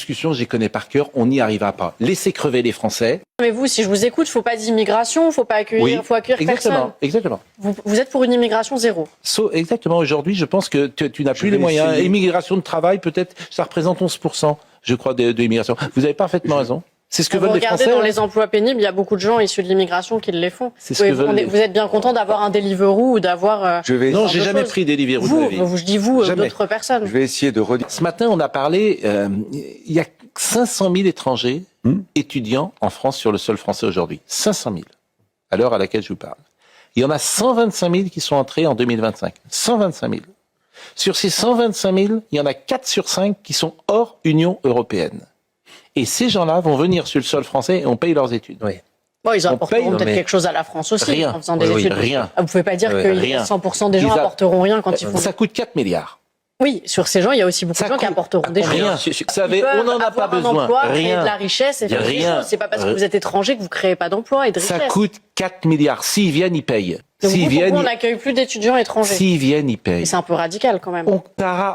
discussions, je les connais par cœur, on n'y arrivera pas. Laissez crever les Français. Mais vous, si je vous écoute, il ne faut pas d'immigration, il ne faut pas accueillir, faut accueillir personne. Exactement. Vous êtes pour une immigration zéro. Exactement. Aujourd'hui, je pense que tu n'as plus les moyens. Immigration de travail, peut-être, ça représente 11%, je crois, de l'immigration. Vous avez parfaitement raison. C'est ce que veulent les Français. Regardez, dans les emplois pénibles, il y a beaucoup de gens issus de l'immigration qui les font. C'est ce que vous êtes bien content d'avoir un Deliveroo ou d'avoir... Non, j'ai jamais pris Deliveroo de ma vie. Je dis d'autres personnes. Je vais essayer de redire. Ce matin, on a parlé, il y a 500 000 étrangers étudiants en France sur le sol français aujourd'hui. 500 000, à l'heure à laquelle je vous parle. Il y en a 125 000 qui sont entrés en 2025. 125 000. Sur ces 125 000, il y en a 4 sur 5 qui sont hors Union européenne. Et ces gens-là vont venir sur le sol français et on paye leurs études. Oui. Bon, ils apporteront peut-être quelque chose à la France aussi en faisant des études. Rien. Vous ne pouvez pas dire que 100% des gens apporteront rien quand ils font... Ça coûte 4 milliards. Oui, sur ces gens, il y a aussi beaucoup de gens qui apporteront des choses. Rien. Vous savez, on n'en a pas besoin. Emploi, créer de la richesse et faire des choses. C'est pas parce que vous êtes étranger que vous ne créez pas d'emploi et de richesse. Ça coûte 4 milliards. S'ils viennent, ils payent. Donc pourquoi on n'accueille plus d'étudiants étrangers? S'ils viennent, ils payent. C'est un peu radical quand même.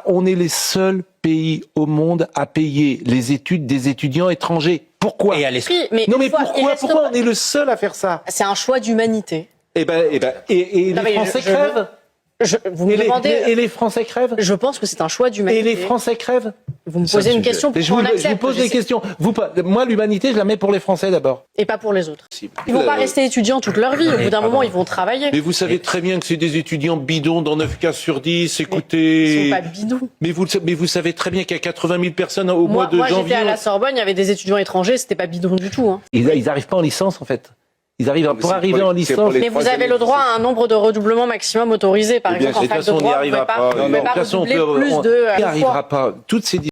On est les seuls pays au monde à payer les études des étudiants étrangers. Pourquoi? Pourquoi on est le seul à faire ça? C'est un choix d'humanité. Et les Français crèvent. Vous me demandez... Et les Français crèvent. Je pense que c'est un choix d'humanité. Et les Français crèvent. Vous me posez une question pour qu'on accepte. Je vous pose des questions. Moi, l'humanité, je la mets pour les Français d'abord. Et pas pour les autres. Ils vont pas rester étudiants toute leur vie. Au bout d'un moment, ils vont travailler. Mais vous savez très bien que c'est des étudiants bidons dans 9 cas sur 10. Écoutez. Ils sont pas bidons. Mais vous savez très bien qu'il y a 80 000 personnes au mois de janvier. Moi, j'étais à la Sorbonne, il y avait des étudiants étrangers, c'était pas bidon du tout. Hein. Ils arrivent pas en licence, en fait. Ils arrivent pour arriver en licence. Mais vous avez le droit à un nombre de redoublements maximum autorisé. Par exemple, en fac de droit, vous ne pouvez pas redoubler plus de... On n'y arrivera pas. Toutes ces